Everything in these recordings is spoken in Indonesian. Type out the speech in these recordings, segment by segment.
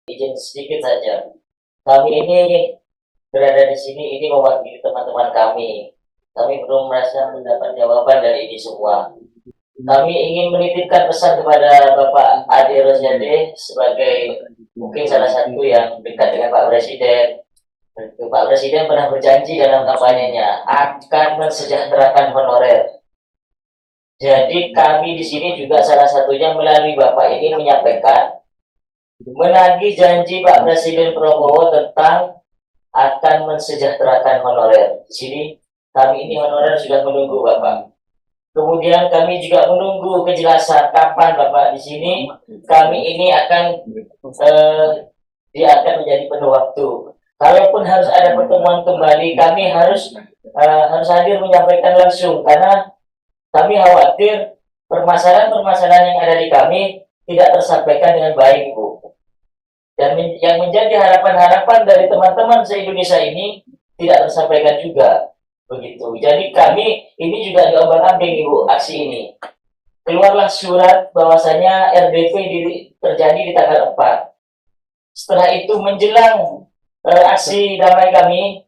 izin sedikit saja. Kami ini berada di sini ini mewakili teman-teman kami. Kami belum merasa mendapat jawaban dari ini semua. Kami ingin menitipkan pesan kepada Bapak Ade Rosiade sebagai mungkin salah satu yang dekat dengan Pak Presiden. Pak Presiden pernah berjanji dalam kampanyenya akan mensejahterakan honorer. Jadi kami di sini juga salah satunya melalui Bapak ini menyampaikan menagih janji Pak Presiden Prabowo tentang akan mensejahterakan honorer. Di sini kami ini honorer sudah menunggu Bapak. Kemudian kami juga menunggu kejelasan kapan Bapak di sini kami ini akan dia akan menjadi penuh waktu. Kalaupun harus ada pertemuan kembali, kami harus hadir menyampaikan langsung karena kami khawatir permasalahan-permasalahan yang ada di kami tidak tersampaikan dengan baik, Bu. Dan yang menjadi harapan-harapan dari teman-teman se-Indonesia ini tidak tersampaikan juga. Begitu. Jadi kami ini juga diombang-ambing, Ibu, aksi ini. Keluarlah surat bahwasanya RDP terjadi di tanggal 4. Setelah itu menjelang aksi damai kami,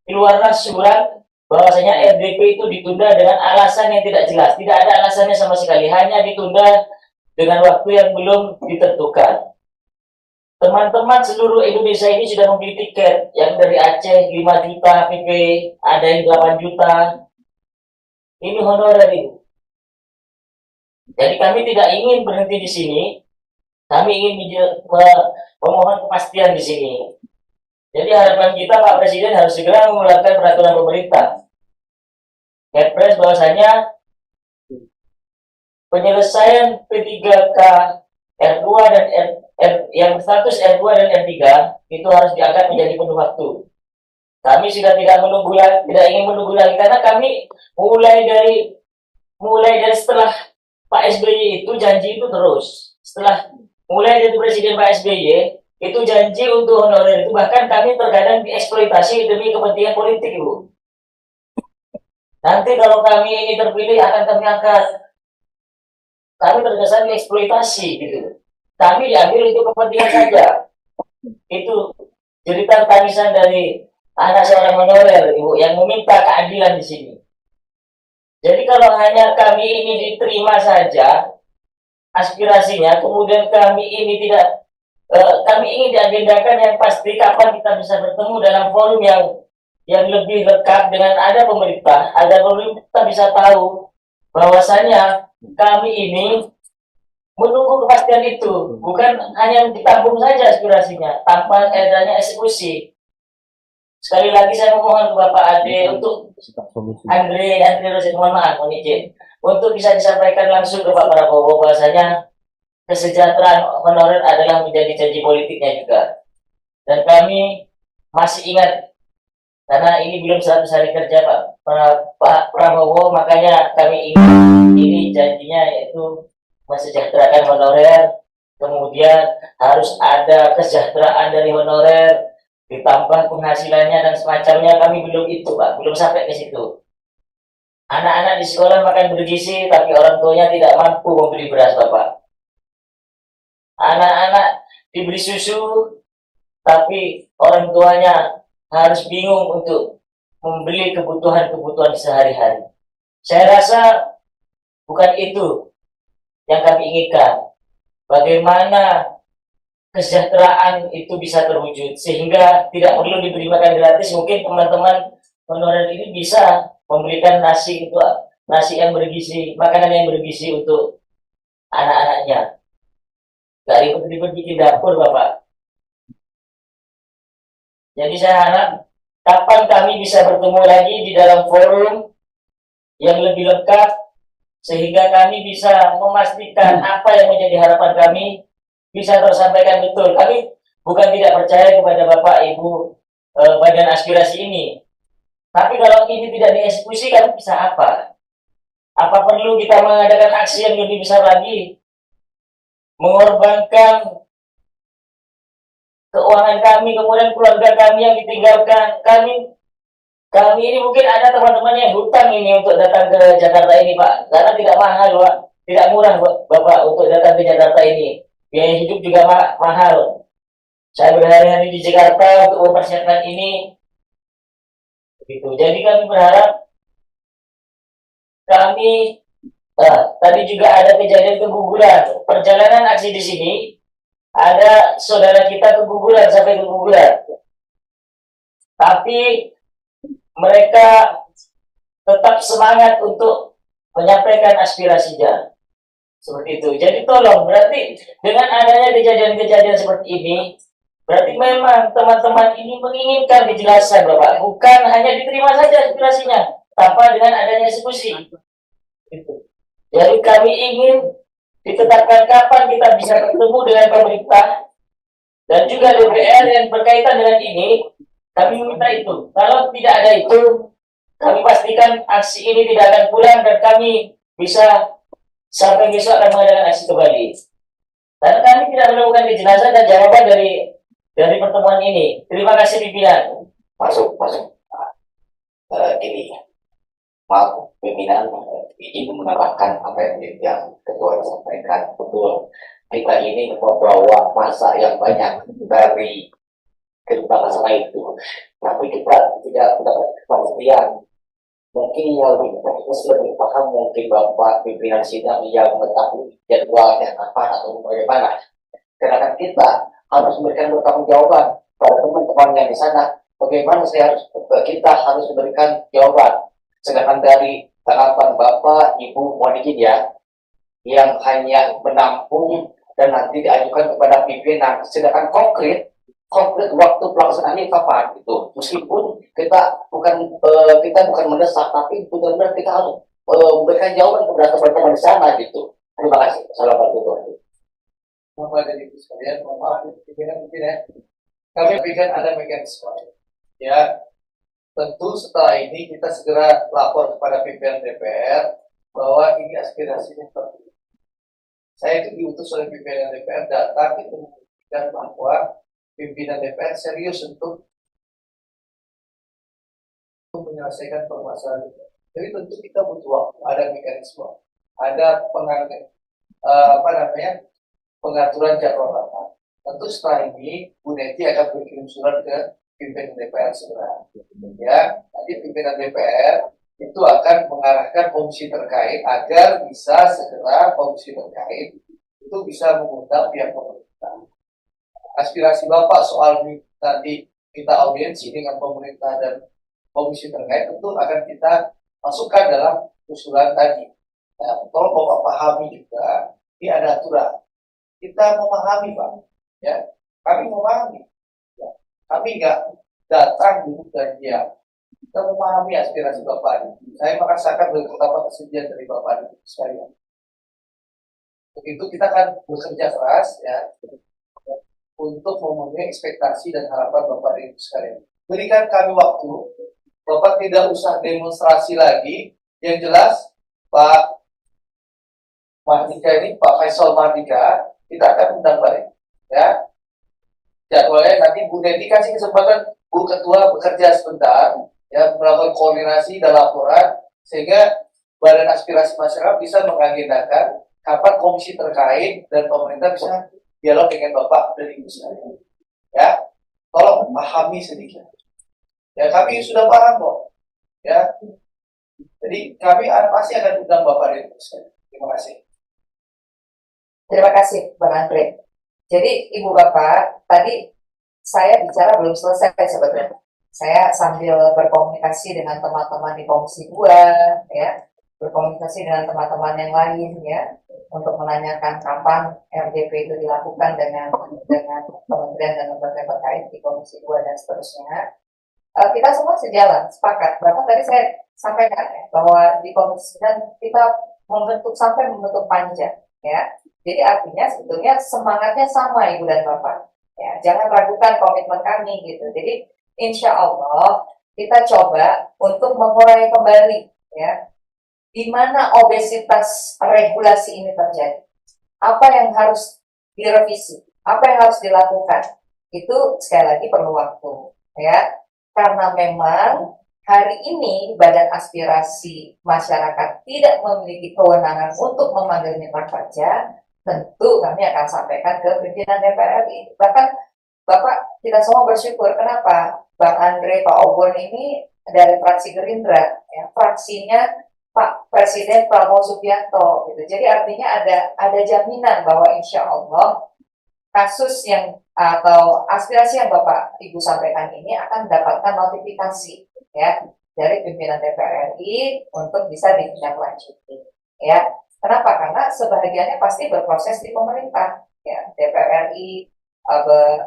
keluarlah surat bahwasanya RDP itu ditunda dengan alasan yang tidak jelas. Tidak ada alasannya sama sekali, hanya ditunda dengan waktu yang belum ditentukan. Teman-teman seluruh Indonesia ini sudah membeli tiket yang dari Aceh 5 juta PP, ada yang 8 juta. Ini honorer itu. Jadi kami tidak ingin berhenti di sini. Kami ingin memohon kepastian di sini. Jadi harapan kita Pak Presiden harus segera mengeluarkan peraturan pemerintah. Kepres bahwasanya penyelesaian P3K R2 dan yang status R2 dan R3 itu harus diangkat menjadi penuh waktu. Kami sudah tidak ingin menunggu lagi karena kami mulai dari setelah Pak SBY itu janji itu terus. Setelah mulai dari Presiden Pak SBY itu janji untuk honorer itu bahkan kami terkadang dieksploitasi demi kepentingan politik, Ibu. Nanti kalau kami ini terpilih akan kami angkat. Kami terkesan dieksploitasi gitu. Kami diambil untuk kepentingan saja. Itu cerita tangisan dari anak seorang honorer, Ibu, yang meminta keadilan di sini. Jadi kalau hanya kami ini diterima saja aspirasinya, kemudian kami ini tidak kami ingin diagendakan yang pasti kapan kita bisa bertemu dalam forum yang lebih lengkap dengan ada pemerintah, agar pemerintah bisa tahu bahwasanya kami ini menunggu kepastian itu, bukan hanya ditampung saja aspirasinya tanpa adanya eksekusi. Sekali lagi saya memohon ke Bapak Ade untuk Andre Rosid, mohon maaf, mohon izin untuk bisa disampaikan langsung ke Pak Prabowo bahwasanya kesejahteraan honorer adalah menjadi janji politiknya juga. Dan kami masih ingat karena ini belum 100 hari kerja Pak Prabowo, makanya kami ingin ini janjinya yaitu mensejahterakan honorer, kemudian harus ada kesejahteraan dari honorer, ditambah penghasilannya dan semacamnya. Kami belum itu, Pak, belum sampai ke situ. Anak-anak di sekolah makan bergizi, tapi orang tuanya tidak mampu membeli beras, Bapak. Anak-anak diberi susu, tapi orang tuanya harus bingung untuk membeli kebutuhan-kebutuhan sehari-hari. Saya rasa bukan itu yang kami inginkan. Bagaimana kesejahteraan itu bisa terwujud sehingga tidak perlu diberi makan gratis. Mungkin teman-teman honorer ini bisa memberikan nasi yang bergizi, makanan yang bergizi untuk anak-anaknya. Gak ribet-ribet bikin dapur, Bapak. Jadi saya harap kapan kami bisa bertemu lagi di dalam forum yang lebih lengkap sehingga kami bisa memastikan apa yang menjadi harapan kami bisa tersampaikan betul. Kami bukan tidak percaya kepada Bapak Ibu badan aspirasi ini. Tapi kalau ini tidak dieksekusi, kami bisa apa? Apa perlu kita mengadakan aksi yang lebih besar lagi? Mengorbankan keuangan kami, kemudian keluarga kami yang ditinggalkan. Kami ini mungkin ada teman-teman yang hutang ini untuk datang ke Jakarta ini, Pak. Karena tidak mahal, Pak. Tidak murah, Bapak, untuk datang ke Jakarta ini. Biaya hidup juga mahal. Saya berhari-hari di Jakarta untuk mempersiapkan ini. Begitu. Jadi kami berharap kami tadi juga ada kejadian keguguran. Perjalanan aksi di sini ada saudara kita keguguran sampai keguguran. Tapi mereka tetap semangat untuk menyampaikan aspirasinya. Seperti itu. Jadi tolong, berarti dengan adanya kejadian-kejadian seperti ini, berarti memang teman-teman ini menginginkan kejelasan, Bapak. Bukan hanya diterima saja aspirasinya, tanpa dengan adanya eksekusi. Gitu. Jadi kami ingin ditetapkan kapan kita bisa bertemu dengan pemerintah dan juga DPR yang berkaitan dengan ini. Kami minta itu. Kalau tidak ada itu, kami pastikan aksi ini tidak akan pulang dan kami bisa sampai besok akan mengadakan aksi kembali. Karena kami tidak menemukan kejelasan dan jawaban dari pertemuan ini. Terima kasih pimpinan. Masuk. Gini, maaf pimpinan, ingin menambahkan apa yang ketua sampaikan. Betul, kita ini membawa masa yang banyak dari kedua masalah itu, tapi kita tidak mendapat kepastian. Mungkin yang lebih paham mungkin Bapak pimpinan sidang yang mengetahui jadwalnya kapan atau bagaimana. Karena kita harus memberikan pertanggungjawaban pada teman-teman yang di sana. Bagaimana kita harus memberikan jawaban. Sedangkan dari tanggapan Bapak, Ibu, mohon izin ya, yang hanya menampung dan nanti diajukan kepada pimpinan. Sedangkan konkret waktu pelaksanaannya kapan itu. Meskipun kita bukan mendesak, tapi benar-benar kita harus memberikan jawaban kepada teman-teman di sana gitu. Terima kasih. Assalamualaikum. Bapak dan Ibu sekalian, mohon maaf pimpinan ya. Kami berikan ada mekanisme. Ya, tentu setelah ini kita segera lapor kepada pimpinan DPR bahwa ini aspirasinya seperti ini. Saya itu diutus oleh pimpinan DPR datang itu membuktikan bahwa pimpinan DPR serius untuk menyelesaikan permasalahan itu. Jadi tentu kita butuh waktu, ada mekanisme, ada pengaturan jadwal rapat. Tentu setelah ini Bu Neti akan berkirim surat ke pimpinan DPR segera. Ya, nanti pimpinan DPR itu akan mengarahkan komisi terkait agar bisa segera komisi terkait itu bisa mengundang pihak pemerintah. Aspirasi Bapak soal tadi kita audiensi dengan pemerintah dan komisi terkait tentu akan kita masukkan dalam usulan tadi. Nah, tolong Bapak pahami juga, ini ada aturan. Kita memahami, Pak. Ya, kami memahami. Ya, kami nggak datang duduk dan diam. Kita memahami aspirasi Bapak ini. Saya merasakan betapa kesedihan dari Bapak ini sekalian. Untuk itu kita akan bekerja keras ya untuk memenuhi ekspektasi dan harapan Bapak dan Ibu sekalian. Berikan kami waktu. Bapak tidak usah demonstrasi lagi. Yang jelas, Pak Mardika ini, Pak Faisal Mardika, kita akan undang balik. Ya, jadwalnya nanti Bu Neti kasih kesempatan Bu Ketua bekerja sebentar, ya, melakukan koordinasi dan laporan, sehingga Badan Aspirasi Masyarakat bisa mengagendakan kapan komisi terkait dan pemerintah bisa dialog dengan Bapak dan Ibu sekalian. Ya, tolong pahami sedikit. Ya, kami sudah paham kok. Ya, jadi kami pasti akan undang Bapak dan Ibu sekalian. Terima kasih. Terima kasih, Bang Andre. Jadi, Ibu Bapak, tadi saya bicara belum selesai sebetulnya. Saya sambil berkomunikasi dengan teman-teman di Komisi 2, ya, berkomunikasi dengan teman-teman yang lain, ya, untuk menanyakan kapan RDP itu dilakukan dengan kementerian dan lembaga terkait di Komisi 2 dan seterusnya. Kita semua sejalan, sepakat. Bahkan tadi saya sampaikan ya, bahwa di Komisi 9 kita membentuk panja, ya. Jadi artinya sebetulnya semangatnya sama Ibu dan Bapak. Ya, jangan ragukan komitmen kami gitu. Jadi insya Allah kita coba untuk mengurai kembali ya di mana obesitas regulasi ini terjadi. Apa yang harus direvisi, apa yang harus dilakukan. Itu sekali lagi perlu waktu ya. Karena memang hari ini Badan Aspirasi Masyarakat tidak memiliki kewenangan untuk memanggil mitra kerja. Tentu kami akan sampaikan ke pimpinan DPR RI. Bahkan Bapak kita semua bersyukur. Kenapa? Bang Andre, Pak Obon ini dari fraksi Gerindra, ya, fraksinya Pak Presiden Prabowo Subianto, gitu. Jadi artinya ada jaminan bahwa insya Allah kasus yang atau aspirasi yang Bapak Ibu sampaikan ini akan mendapatkan notifikasi, ya, dari pimpinan DPR RI untuk bisa ditindaklanjuti, ya. Kenapa? Karena sebahagiannya pasti berproses di pemerintah, ya. DPR RI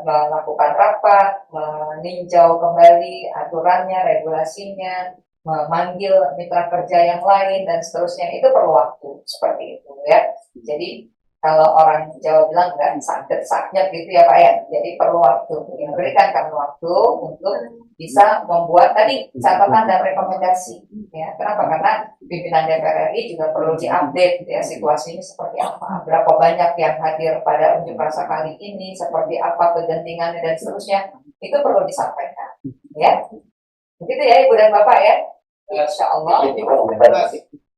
melakukan rapat, meninjau kembali aturannya, regulasinya, memanggil mitra kerja yang lain dan seterusnya. Itu perlu waktu seperti itu, ya. Jadi kalau orang Jawa bilang nggak sakit gitu ya Pak ya. Jadi perlu waktu. Berikan kami waktu untuk bisa membuat tadi catatan dan rekomendasi. Ya, kenapa? Karena pimpinan DPR RI juga perlu diupdate ya situasi ini seperti apa. Berapa banyak yang hadir pada unjuk rasa kali ini, seperti apa kegentingannya dan seterusnya. Itu perlu disampaikan. Ya, begitu ya Ibu dan Bapak ya. Insya Allah.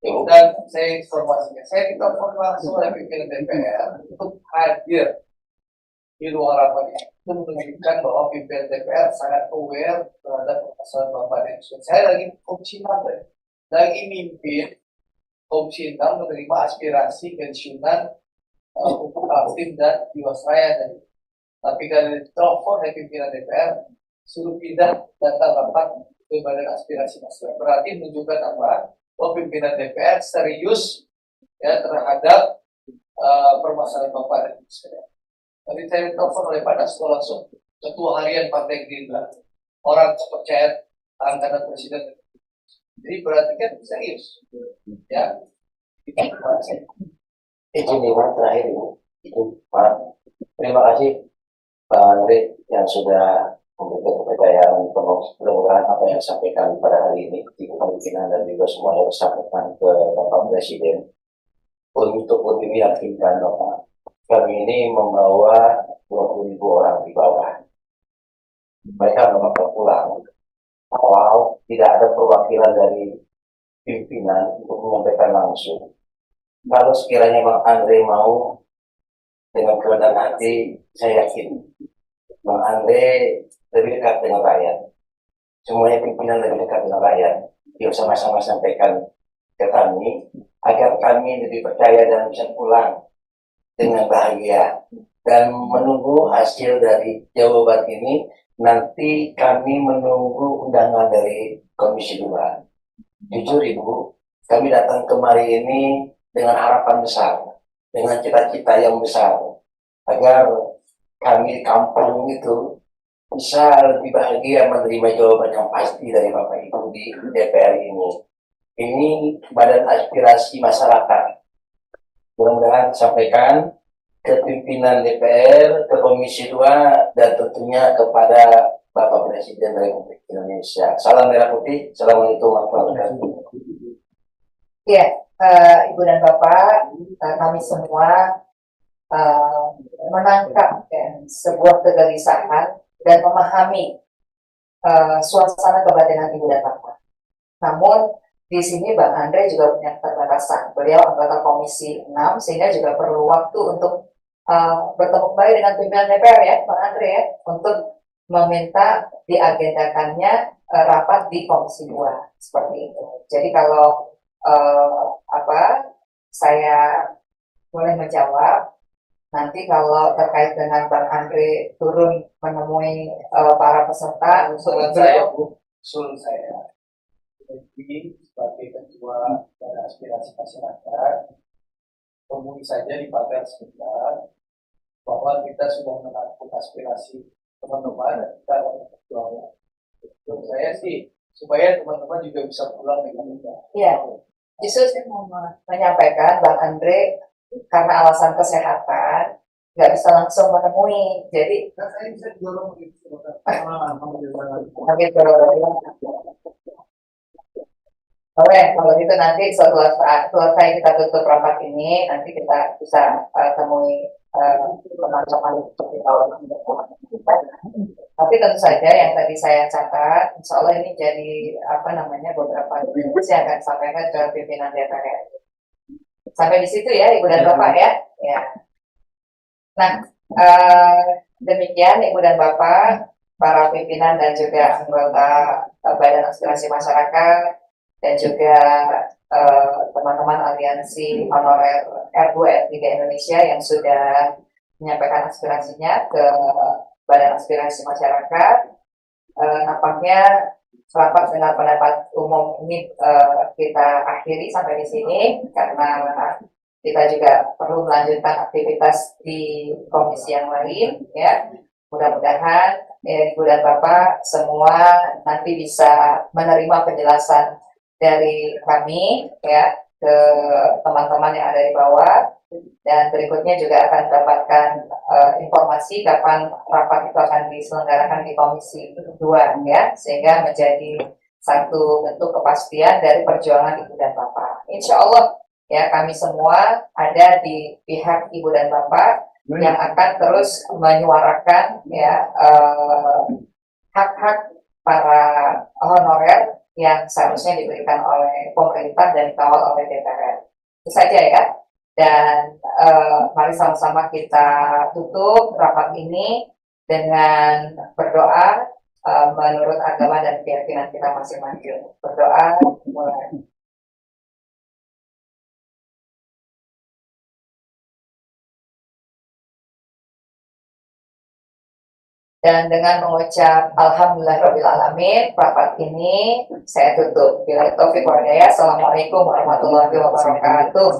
Dan saya informasinya, saya ditelepon langsung oleh pimpinan DPR untuk hadir di ruang rapat ini. Itu menunjukkan bahwa pimpinan DPR sangat aware terhadap permasalahan Bapak dan Ibu. Saya lagi Komisi 6, lagi mimpin Komisi 6 menerima aspirasi pensiunan untuk Alvin dan Jiwasraya tadi. Tapi kalau ditelepon oleh pimpinan DPR, suruh pindah datang rapat ke badan aspirasi masyarakat. Berarti menunjukkan apa? Bahwa pimpinan DPR serius ya terhadap permasalahan Bapak dan Ibu sekalian. Tadi saya telepon oleh Pak Dasko langsung, Ketua Harian Partai Gerindra, orang kepercayaan angkatan Presiden. Jadi berarti kan serius, ya. Izin Iwan terakhir Ibu. Pak. Terima kasih Pak Andre yang sudah memberikan kepercayaan penuh. Mudah-mudahan apa yang disampaikan pada hari ini di kepemimpinan dan juga semua yang disampaikan ke Bapak Presiden untuk lebih meyakinkan Bapak. Kami ini membawa 20.000 orang di bawah. Mereka memang pulang. Kalau tidak ada perwakilan dari pimpinan untuk menyampaikan langsung. Kalau sekiranya Bang Andre mau dengan kerendahan hati, saya yakin Bang Andre lebih dekat dengan rakyat. Semuanya pimpinan lebih dekat dengan rakyat. Dia sama-sama sampaikan ke kami agar kami lebih percaya dan bisa pulang dengan bahagia dan menunggu hasil dari jawaban ini. Nanti kami menunggu undangan dari Komisi 2. Jujur Ibu, kami datang kemari ini dengan harapan besar, dengan cita-cita yang besar, agar kami di kampung itu bisa lebih bahagia menerima jawaban yang pasti dari Bapak Ibu di DPR ini. Ini badan aspirasi masyarakat. Mudah-mudahan disampaikan ke pimpinan DPR, ke Komisi 2, dan tentunya kepada Bapak Presiden Republik Indonesia. Salam merah putih. Assalamualaikum warahmatullahi wabarakatuh. Ya, Ibu dan Bapak, kami semua menangkap ya, sebuah kegelisahan dan memahami suasana kebatinan Ibu dan Bapak. Namun di sini Bang Andre juga punya keterbatasan. Beliau anggota Komisi 6 sehingga juga perlu waktu untuk bertemu kembali dengan pimpinan DPR ya, Bang Andre ya, untuk meminta diagendakannya rapat di Komisi 2 seperti itu. Jadi kalau saya boleh menjawab. Nanti kalau terkait dengan Bang Andre turun menemui para peserta, usulan saya, Bu, usul saya. Jadi sebagai ketua dari aspirasi masyarakat, temui saja di pagar sebentar bahwa kita sudah menampung aspirasi teman-teman dan kita akan berjuang. Menurut saya sih supaya teman-teman juga bisa pulang dengan mudah. Iya, justru saya mau menyampaikan Bang Andre karena alasan kesehatan nggak bisa langsung menemui, jadi Saya bisa dorong gitu. tapi oke, kalau gitu nanti setelah selesai kita tutup rapat ini, nanti kita bisa temui teman-teman seperti tahun ini. Tapi tentu saja yang tadi saya catat, insya Allah ini jadi beberapa tips yang akan sampaikan ke pimpinan DPR. Sampai di situ ya, Ibu dan Bapak ya. Ya. Nah, demikian Ibu dan Bapak, para pimpinan dan juga anggota Badan Aspirasi Masyarakat dan juga teman-teman aliansi honorer R2 R3 Indonesia yang sudah menyampaikan aspirasinya ke Badan Aspirasi Masyarakat. Nampaknya rapat dengan pendapat umum ini kita akhiri sampai di sini karena kita juga perlu melanjutkan aktivitas di komisi yang lain ya. Mudah-mudahan Ibu dan Bapak semua nanti bisa menerima penjelasan dari kami ya ke teman-teman yang ada di bawah, dan berikutnya juga akan mendapatkan informasi kapan rapat itu akan diselenggarakan di Komisi 2 ya, sehingga menjadi satu bentuk kepastian dari perjuangan Ibu dan Bapak. Insya Allah ya, kami semua ada di pihak Ibu dan Bapak yang akan terus menyuarakan ya hak-hak para honorer yang seharusnya diberikan oleh pemerintah dan dikawal oleh DPR. Itu saja ya. Dan mari sama-sama kita tutup rapat ini dengan berdoa menurut agama dan keyakinan kita masing-masing. Berdoa mulai. Dan dengan mengucap Alhamdulillahirrahmanirrahim, rapat ini saya tutup. Bila taufik wa hidayah. Assalamualaikum warahmatullahi wabarakatuh.